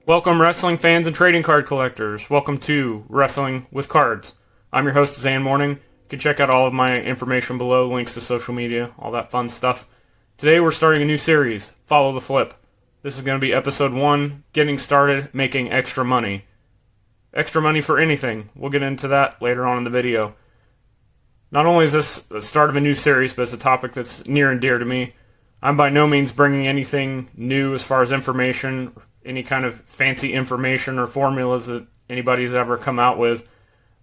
Welcome, wrestling fans and trading card collectors. Welcome to Wrestling with Cards. I'm your host, Zhan. You can check out all of my information below, links to social media, all that fun stuff. Today we're starting a new series, Follow the Flip. This is going to be episode 1, getting started making extra money. Extra money for anything. We'll get into that later on in the video. Not only is this the start of a new series, but it's a topic that's near and dear to me. I'm by no means bringing anything new as far as information, any kind of fancy information or formulas that anybody's ever come out with,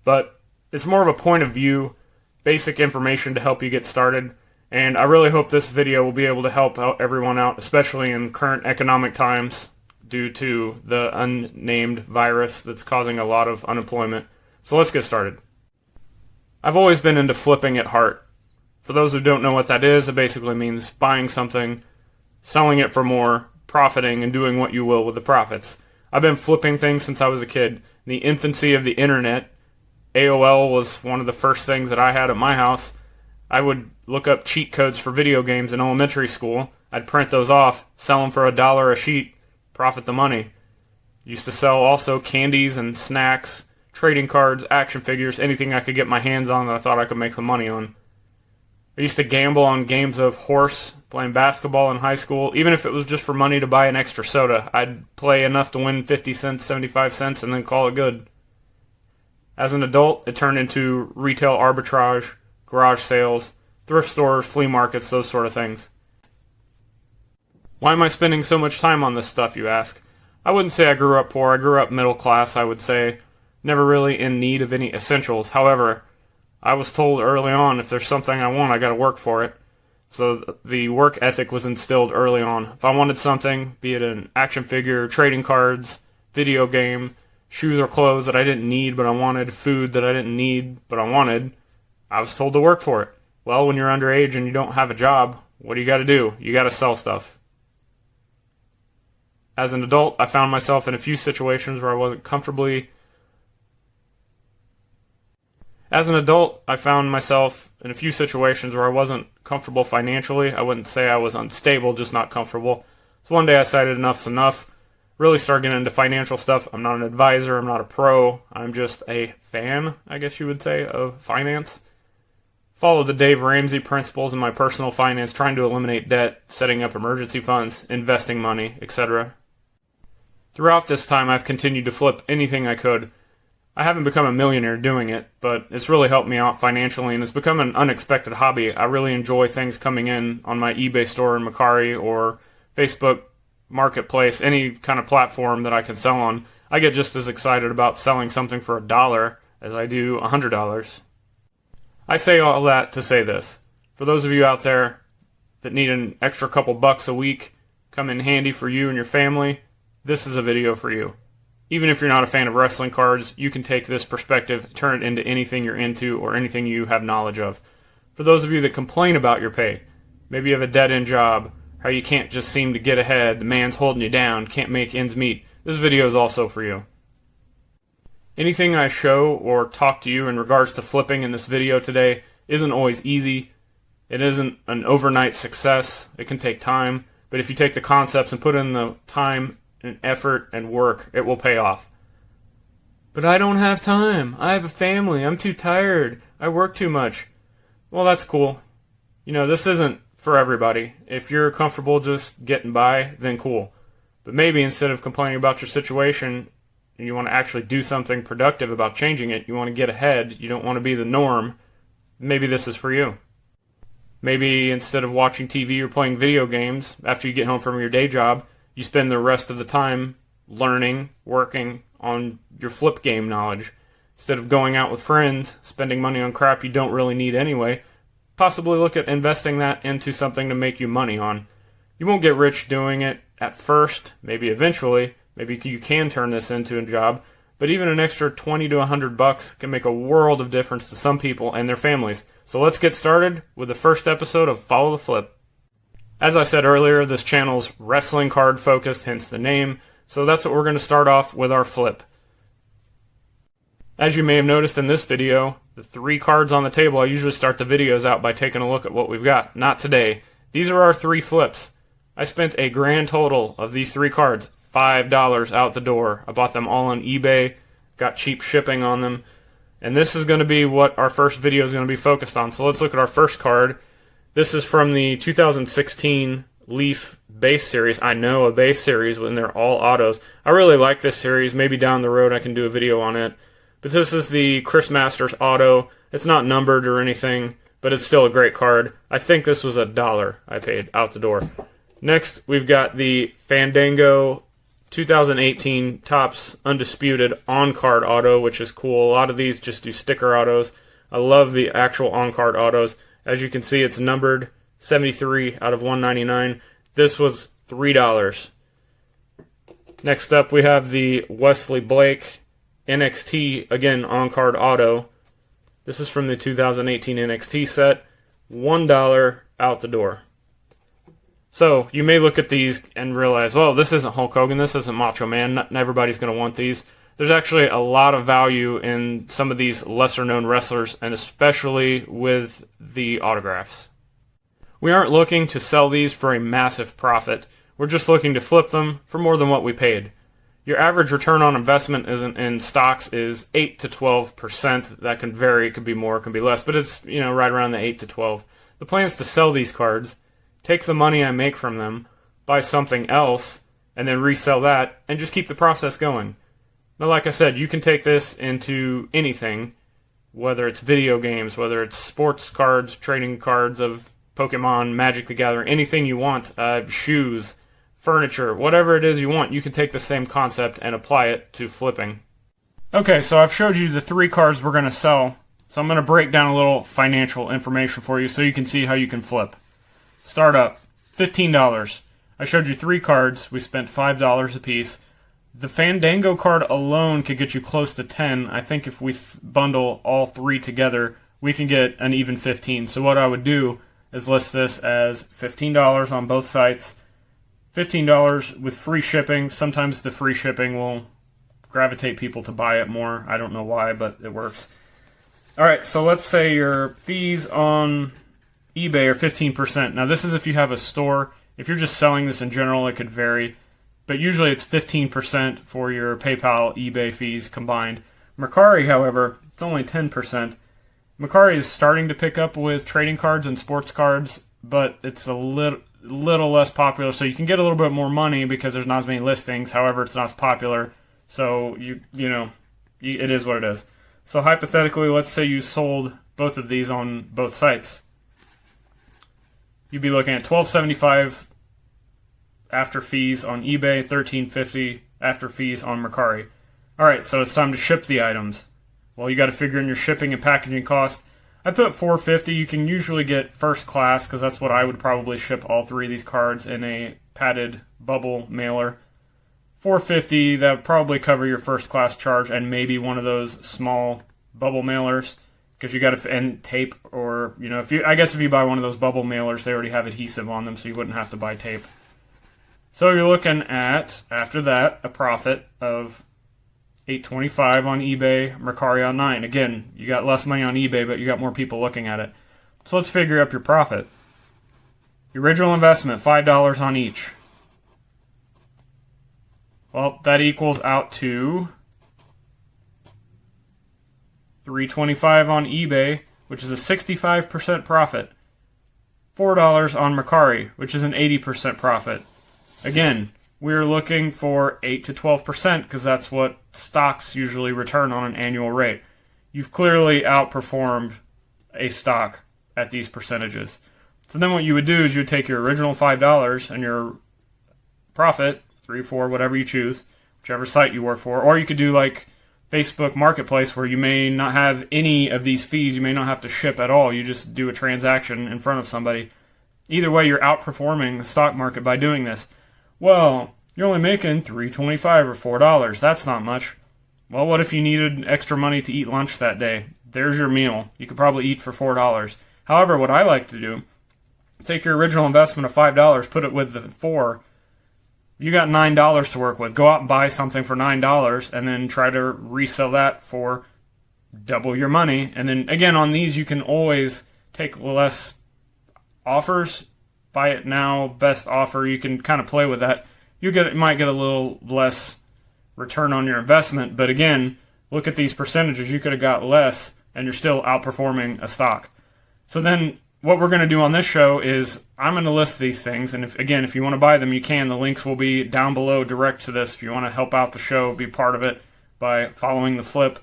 but it's more of a point of view, basic information to help you get started, and I really hope this video will be able to help out everyone out, especially in current economic times due to the unnamed virus that's causing a lot of unemployment. So let's get started. I've always been into flipping at heart. For those who don't know what that is, it basically means buying something, selling it for more, profiting, and doing what you will with the profits. I've been flipping things since I was a kid. In the infancy of the internet, AOL was one of the first things that I had at my house. I would look up cheat codes for video games in elementary school. I'd print those off, sell them for $1 a sheet, profit the money. Used to sell also candies and snacks, trading cards, action figures, anything I could get my hands on that I thought I could make some money on. I used to gamble on games of horse, playing basketball in high school. Even if it was just for money to buy an extra soda, I'd play enough to win 50 cents, 75 cents, and then call it good. As an adult, it turned into retail arbitrage, garage sales, thrift stores, flea markets, those sort of things. Why am I spending so much time on this stuff, you ask? I wouldn't say I grew up poor. I grew up middle class, I would say. Never really in need of any essentials. However, I was told early on, if there's something I want, I gotta work for it. So the work ethic was instilled early on. If I wanted something, be it an action figure, trading cards, video game, shoes or clothes that I didn't need but I wanted, food that I didn't need but I wanted, I was told to work for it. Well, when you're underage and you don't have a job, what do? You gotta sell stuff. As an adult, I found myself in a few situations where I wasn't comfortably financially. I wouldn't say I was unstable, just not comfortable. So one day I decided enough's enough. Really started getting into financial stuff. I'm not an advisor, I'm not a pro. I'm just a fan, I guess you would say, of finance. Followed the Dave Ramsey principles in my personal finance, trying to eliminate debt, setting up emergency funds, investing money, etc. Throughout this time, I've continued to flip anything I could. I haven't become a millionaire doing it, but it's really helped me out financially, and it's become an unexpected hobby. I really enjoy things coming in on my eBay store in Mercari or Facebook Marketplace, any kind of platform that I can sell on. I get just as excited about selling something for $1 as I do $100. I say all that to say this. For those of you out there that need an extra couple bucks a week, come in handy for you and your family, this is a video for you. Even if you're not a fan of wrestling cards, you can take this perspective, turn it into anything you're into or anything you have knowledge of. For those of you that complain about your pay, maybe you have a dead-end job, how you can't just seem to get ahead, the man's holding you down, can't make ends meet, this video is also for you. Anything I show or talk to you in regards to flipping in this video today isn't always easy. It isn't an overnight success. It can take time, but if you take the concepts and put in the time and effort and work, it will pay off. But I don't have time. I have a family. I'm too tired. I work too much. Well, that's cool. You know, this isn't for everybody. If you're comfortable just getting by, then cool. But maybe instead of complaining about your situation and you want to actually do something productive about changing it, you want to get ahead, you don't want to be the norm, maybe this is for you. Maybe instead of watching TV or playing video games after you get home from your day job, you spend the rest of the time learning, working on your flip game knowledge. Instead of going out with friends, spending money on crap you don't really need anyway, possibly look at investing that into something to make you money on. You won't get rich doing it at first, maybe eventually. Maybe you can turn this into a job, but even an extra 20 to $100 can make a world of difference to some people and their families. So let's get started with the first episode of Follow the Flip. As I said earlier, this channel's wrestling card focused, hence the name, so that's what we're going to start off with our flip. As you may have noticed in this video, the 3 cards on the table, I usually start the videos out by taking a look at what we've got. Not today. These are our 3 flips. I spent a grand total of these 3 cards, $5 out the door. I bought them all on eBay, got cheap shipping on them, and this is going to be what our first video is going to be focused on. So let's look at our first card. This is from the 2016 Leaf base series. I know, a base series when they're all autos. I really like this series. Maybe down the road I can do a video on it. But this is the Chris Masters auto. It's not numbered or anything, but it's still a great card. I think this was $1 I paid out the door. Next, we've got the Fandango 2018 Topps Undisputed on-card auto, which is cool. A lot of these just do sticker autos. I love the actual on-card autos. As you can see, it's numbered 73 out of 199. This was $3. Next up, we have the Wesley Blake NXT, again, on-card auto. This is from the 2018 NXT set. $1 out the door. So, you may look at these and realize, well, this isn't Hulk Hogan, this isn't Macho Man, not everybody's going to want these. There's actually a lot of value in some of these lesser-known wrestlers, and especially with the autographs. We aren't looking to sell these for a massive profit. We're just looking to flip them for more than what we paid. Your average return on investment in stocks is 8 to 12%. That can vary. It could be more, it can be less, but it's, right around the 8 to 12. The plan is to sell these cards, take the money I make from them, buy something else, and then resell that, and just keep the process going. Now, like I said, you can take this into anything, whether it's video games, whether it's sports cards, trading cards of Pokemon, Magic the Gathering, anything you want, shoes, furniture, whatever it is you want, you can take the same concept and apply it to flipping. Okay, so I've showed you the 3 cards we're going to sell, so I'm going to break down a little financial information for you so you can see how you can flip. Start up, $15. I showed you 3 cards, we spent $5 a piece. The Fandango card alone could get you close to 10. I think if we bundle all 3 together, we can get an even 15. So what I would do is list this as $15 on both sites, $15 with free shipping. Sometimes the free shipping will gravitate people to buy it more. I don't know why, but it works. Alright, so let's say your fees on eBay are 15%. Now this is if you have a store. If you're just selling this in general, it could vary. But usually it's 15% for your PayPal, eBay fees combined. Mercari, however, it's only 10%. Mercari is starting to pick up with trading cards and sports cards, but it's a little less popular, so you can get a little bit more money because there's not as many listings. However, it's not as popular, so it is what it is. So hypothetically, let's say you sold both of these on both sites. You'd be looking at $12.75 after fees on eBay, $13.50 after fees on Mercari. Alright, so it's time to ship the items. Well, you got to figure in your shipping and packaging cost. I put $4.50. You can usually get first class, because that's what I would probably ship all 3 of these cards in a padded bubble mailer. $4.50, that would probably cover your first class charge and maybe one of those small bubble mailers, because you got to and tape, or if you buy one of those bubble mailers, they already have adhesive on them, so you wouldn't have to buy tape. So you're looking at, after that, a profit of $8.25 on eBay, Mercari on 9. Again, you got less money on eBay, but you got more people looking at it. So let's figure up your profit. Your original investment, $5 on each. Well, that equals out to $3.25 on eBay, which is a 65% profit. $4 on Mercari, which is an 80% profit. Again, we're looking for 8 to 12% because that's what stocks usually return on an annual rate. You've clearly outperformed a stock at these percentages. So then what you would do is you would take your original $5 and your profit, 3, 4, whatever you choose, whichever site you work for, or you could do like Facebook Marketplace where you may not have any of these fees, you may not have to ship at all, you just do a transaction in front of somebody. Either way, you're outperforming the stock market by doing this. Well, you're only making $3.25 or $4. That's not much. Well, what if you needed extra money to eat lunch that day? There's your meal. You could probably eat for $4. However, what I like to do, take your original investment of $5, put it with the 4. You got $9 to work with. Go out and buy something for $9 and then try to resell that for double your money. And then again, on these you can always take less offers. Buy it now, best offer. You can kind of play with that. you might get a little less return on your investment. But again, look at these percentages. You could have got less, and you're still outperforming a stock. So then what we're going to do on this show is I'm going to list these things. And if you want to buy them, you can. The links will be down below direct to this. If you want to help out the show, be part of it by following the flip.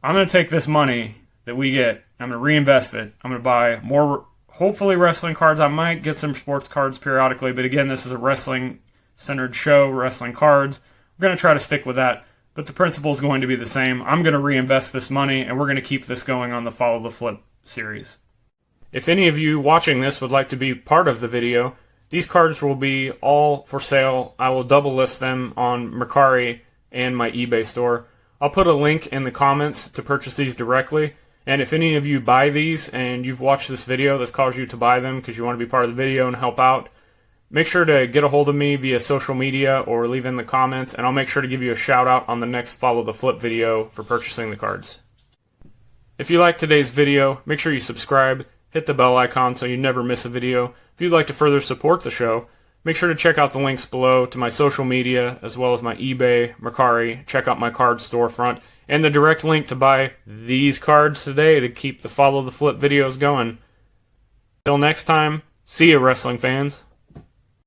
I'm going to take this money that we get, I'm going to reinvest it. I'm going to buy more, hopefully, wrestling cards. I might get some sports cards periodically, but again, this is a wrestling-centered show, wrestling cards. We're going to try to stick with that, but the principle is going to be the same. I'm going to reinvest this money, and we're going to keep this going on the Follow the Flip series. If any of you watching this would like to be part of the video, these cards will be all for sale. I will double list them on Mercari and my eBay store. I'll put a link in the comments to purchase these directly. And if any of you buy these and you've watched this video that's caused you to buy them because you want to be part of the video and help out, make sure to get a hold of me via social media or leave in the comments, and I'll make sure to give you a shout out on the next Follow the Flip video for purchasing the cards. If you like today's video, make sure you subscribe, hit the bell icon so you never miss a video. If you'd like to further support the show, make sure to check out the links below to my social media as well as my eBay, Mercari, check out my card storefront, and the direct link to buy these cards today to keep the Follow the Flip videos going. Till next time, see ya, wrestling fans.